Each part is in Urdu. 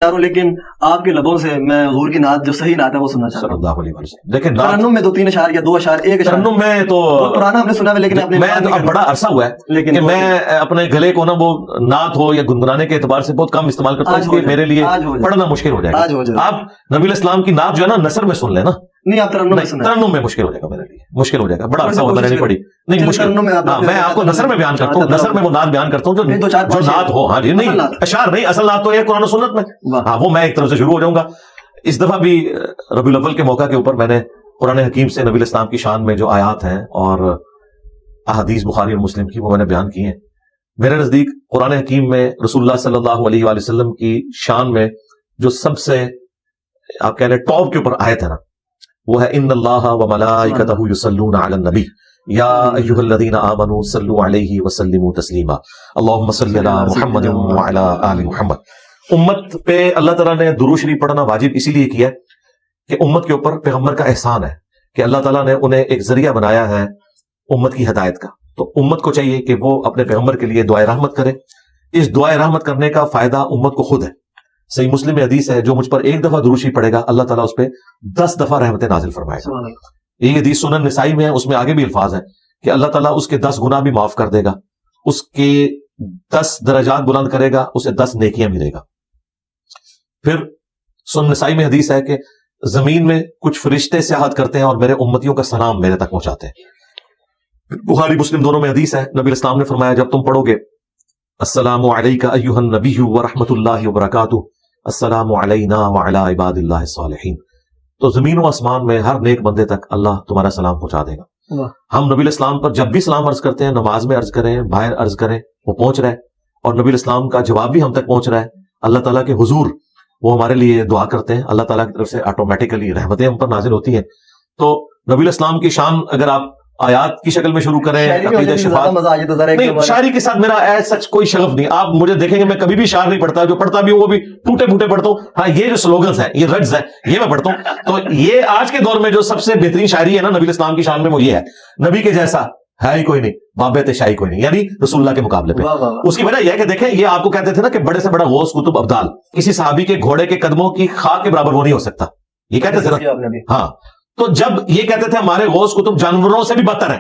لیکن آپ کے لبوں سے میں حضور کی نعت جو صحیح نعت ہے وہ سننا چاہتا ہوں. صلی اللہ علیہ وسلم. دیکھیں ترنم میں 2-3 اشعار یا 2 اشعار 1 اشعار ترنم میں تو پرانا ہم نے سنا ہے لیکن میں تو اب بڑا عرصہ ہوا ہے کہ میں اپنے گلے کو نا وہ نعت ہو یا گنگنانے کے اعتبار سے بہت کم استعمال کرتا ہوں، اس لیے میرے لیے پڑھنا مشکل ہو جائے گا. آپ نبی الاسلام کی نعت جو ہے نا نثر میں سن لینا. نہیں آپ ترنم میں سنا. ترنم میں مشکل ہو جائے گا میرے لیے، مشکل ہو جائے گا. بڑا عرصہ ہوا میں نے نہیں پڑھی. نہیں مشکل. میں آپ کو نثر میں بیان کرتا ہوں، نثر میں وہ نعت بیان کرتا ہوں جو نعت ہو. ہاں جی نہیں اشعار نہیں، اصل نعت تو ہے قرآن و سنت میں. ہاں وہ میں ایک طرف سے شروع ہو جاؤں گا. اس دفعہ بھی ربیع الاول کے موقع کے اوپر میں نے قرآن حکیم سے نبی الاسلام کی شان میں جو آیات ہیں اور احادیث بخاری اور مسلم کی وہ میں نے بیان کی ہیں. میرے نزدیک قرآن حکیم میں رسول اللہ صلی اللہ علیہ وآلہ وسلم کی شان میں جو سب سے آپ کہہ لیں ٹاپ کے اوپر آیت ہے نا وہ ہے ان اللہ وملائکتہ یصلون علی النبی یا ایھا الذین آمنوا صلوا علیہ وسلموا تسلیما اللہم صل علی محمد وعلی آل محمد. امت پہ اللہ تعالیٰ نے درود شریف پڑھنا واجب اسی لیے کیا کہ امت کے اوپر پیغمبر کا احسان ہے کہ اللہ تعالیٰ نے انہیں ایک ذریعہ بنایا ہے امت کی ہدایت کا. تو امت کو چاہیے کہ وہ اپنے پیغمبر کے لیے دعائے رحمت کرے. اس دعائے رحمت کرنے کا فائدہ امت کو خود ہے. صحیح مسلم میں حدیث ہے جو مجھ پر 1 دفعہ درود شریف پڑھے گا اللہ تعالیٰ اس پہ 10 دفعہ رحمتیں نازل فرمائے گا. یہ حدیث سنن نسائی میں ہے، اس میں آگے بھی الفاظ ہیں کہ اللہ تعالیٰ اس کے 10 گناہ بھی معاف کر دے گا، اس کے 10 درجات بلند کرے گا، اسے 10 نیکیاں ملے گا. پھر سنن نسائی میں حدیث ہے کہ زمین میں کچھ فرشتے سیاحت کرتے ہیں اور میرے امتیوں کا سلام میرے تک پہنچاتے ہیں. بخاری مسلم دونوں میں حدیث ہے، نبی اسلام نے فرمایا جب تم پڑھو گے السلام علیک ایھا النبی ورحمۃ اللہ وبرکاتہ السلام علینا وعلی عباد اللہ الصالحین، تو زمین و آسمان میں ہر نیک بندے تک اللہ تمہارا سلام پہنچا دے گا. ہم نبی الاسلام پر جب بھی سلام عرض کرتے ہیں، نماز میں عرض کریں، باہر عرض کریں، وہ پہنچ رہا ہے اور نبی الاسلام کا جواب بھی ہم تک پہنچ رہا ہے. اللہ تعالیٰ کے حضور وہ ہمارے لیے دعا کرتے ہیں، اللہ تعالیٰ کی طرف سے آٹومیٹیکلی رحمتیں ہم پر نازل ہوتی ہیں. تو نبی الاسلام کی شان اگر آپ آیات کی شکل میں شروع کریں، عقیدہ شفاعت نہیں، شاعری کے ساتھ میرا سچ کوئی شغف نہیں. آپ مجھے دیکھیں گے میں کبھی بھی شعر نہیں پڑھتا، جو پڑھتا بھی ہوں وہ بھی ٹوٹے پھوٹے پڑھتا ہوں. ہاں یہ جو سلوگنز ہیں، یہ رڈز ہیں، یہ میں پڑھتا ہوں. تو یہ آج کے دور میں جو سب سے بہترین شاعری ہے نا نبی الاسلام کی شان میں وہ یہ ہے، نبی کے جیسا ہے ہی کوئی نہیں، بابت شاہی کوئی نہیں، یعنی رسول اللہ کے مقابلے پہ. اس کی وجہ یہ ہے کہ دیکھیں یہ آپ کو کہتے تھے نا کہ بڑے سے بڑا غوث قطب ابدال کسی صحابی کے گھوڑے کے قدموں کی خاک کے برابر وہ نہیں ہو سکتا، یہ کہتے تھے نا. ہاں تو جب یہ کہتے تھے ہمارے غوث قطب جانوروں سے بھی بدتر ہیں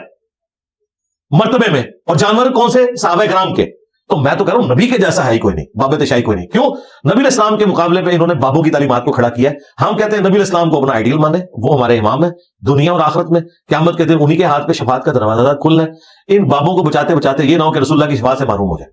مرتبے میں، اور جانور کون سے؟ صحابہ کرام کے. تو میں تو کہہ رہا ہوں نبی کے جیسا ہے ہی کوئی نہیں، بابت شاہی کوئی نہیں. کیوں؟ نبی الاسلام کے مقابلے پہ انہوں نے بابوں کی تعلیمات کو کھڑا کیا ہے. ہم کہتے ہیں نبی الاسلام کو اپنا آئیڈیل مانے، وہ ہمارے امام ہیں دنیا اور آخرت میں. قیامت کے دن انہی کے ہاتھ پہ شفاعت کا دروازہ کھلنا ہے. ان بابوں کو بچاتے بچاتے یہ نہ ہو کہ رسول اللہ کی شفاعت سے محروم ہو جائے.